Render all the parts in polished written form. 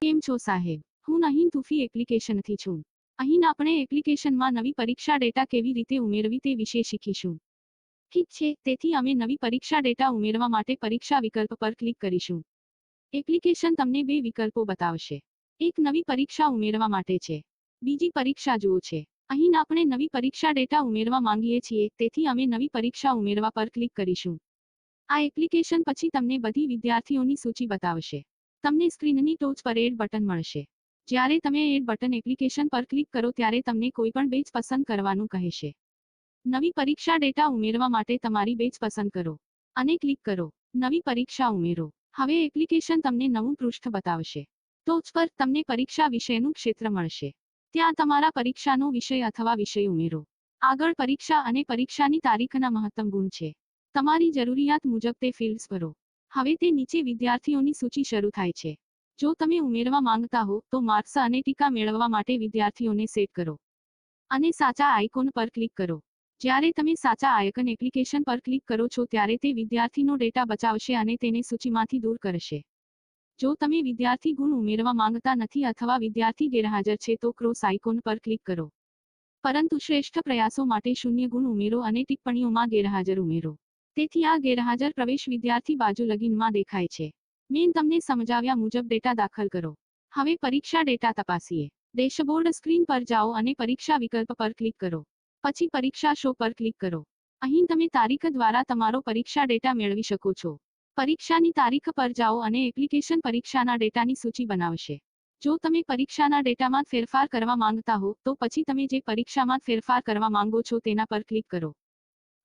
કેમ છો સાહેબ? હું નહીં તુફી એપ્લિકેશનથી છું. અહીં આપણે એપ્લિકેશનમાં નવી પરીક્ષા ડેટા કેવી રીતે ઉમેરવી તે વિશે શીખીશું. ઠીક છે, તેથી અમે નવી પરીક્ષા ડેટા ઉમેરવા માટે પરીક્ષા વિકલ્પ પર ક્લિક કરીશું. એપ્લિકેશન તમને બે વિકલ્પો બતાવશે. એક નવી પરીક્ષા ઉમેરવા માટે છે. બીજી પરીક્ષા જુઓ છે. અહીં આપણે નવી પરીક્ષા ડેટા ઉમેરવા માંગીએ છીએ, તેથી અમે નવી પરીક્ષા ઉમેરવા પર ક્લિક કરીશું. આ એપ્લિકેશન પછી તમને બધી વિદ્યાર્થીઓની સૂચિ બતાવશે. તમને સ્ક્રીનની ટોચ પર એડ બટન મળશે. જ્યારે તમે એડ બટન એપ્લિકેશન પર ક્લિક કરો ત્યારે તમને કોઈપણ બેચ પસંદ કરવાનું કહેશે. નવી પરીક્ષા ડેટા ઉમેરવા માટે તમારી બેચ પસંદ કરો અને ક્લિક કરો. નવી પરીક્ષા ઉમેરો. હવે એપ્લિકેશન તમને નવું પૃષ્ઠ બતાવશે. ટોચ પર તમને પરીક્ષા વિષયનું ક્ષેત્ર મળશે. ત્યાં તમારા પરીક્ષાનો વિષય અથવા વિષય ઉમેરો. આગળ પરીક્ષા અને પરીક્ષાની તારીખના મહત્તમ ગુણ છે. તમારી જરૂરિયાત મુજબ તે ફિલ્ડ્સ ભરો. હવે તે નીચે વિદ્યાર્થીઓની સૂચિ શરૂ થાય છે. જો તમે ઉમેરવા માંગતા હો તો માર્ક્સ અને ટીકા મેળવવા માટે વિદ્યાર્થીઓને સેટ કરો અને સાચા આઇકોન પર ક્લિક કરો. જ્યારે તમે સાચા આઇકન એપ્લિકેશન પર ક્લિક કરો છો ત્યારે તે વિદ્યાર્થીનો ડેટા બચાવશે અને તેને સૂચિમાંથી દૂર કરશે. જો તમે વિદ્યાર્થી ગુણ ઉમેરવા માંગતા નથી અથવા વિદ્યાર્થી ગેરહાજર છે તો ક્રોસ આઇકોન પર ક્લિક કરો. પરંતુ શ્રેષ્ઠ પ્રયાસો માટે 0 ગુણ ઉમેરો અને ટિપ્પણીઓમાં ગેરહાજર ઉમેરો. તેથી આ ગેરહાજર પ્રવેશ વિદ્યાર્થી બાજુ લગીનમાં દેખાય છે. મેં તમને સમજાવ્યા મુજબ ડેટા દાખલ કરો. હવે પરીક્ષા ડેટા તપાસીએ. ડેશબોર્ડ સ્ક્રીન પર જાઓ અને પરીક્ષા વિકલ્પ પર ક્લિક કરો. પછી પરીક્ષા શો પર ક્લિક કરો. અહીં તમે તારીખ દ્વારા તમારો પરીક્ષા ડેટા મેળવી શકો છો. પરીક્ષાની તારીખ પર જાઓ અને એપ્લિકેશન પરીક્ષાના ડેટાની સૂચિ બનાવશે. જો તમે પરીક્ષાના ડેટામાં ફેરફાર કરવા માંગતા હો તો પછી તમે જે પરીક્ષામાં ફેરફાર કરવા માંગો છો તેના પર ક્લિક કરો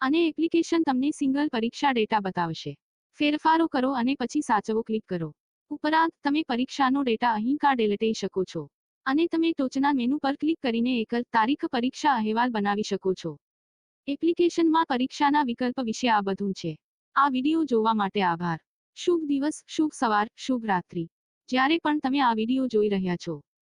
અને એપ્લિકેશન તમને સિંગલ પરીક્ષા ડેટા બતાવશે. ફેરફારો કરો અને પછી સાચવો ક્લિક કરો. ઉપરાંત તમે પરીક્ષાનો ડેટા અહીં ડેલેટઈ શકો છો અને તમે ટોચના મેનુ પર ક્લિક કરીને એકલ તારીખ પરીક્ષા અહેવાલ બનાવી શકો છો. એપ્લિકેશનમાં પરીક્ષાના વિકલ્પ વિશે આ બધું છે. આ વિડિયો જોવા માટે આભાર. શુભ દિવસ, શુભ સવાર, શુભ રાત્રિ. જ્યારે પણ તમે આ વિડિયો જોઈ રહ્યા છો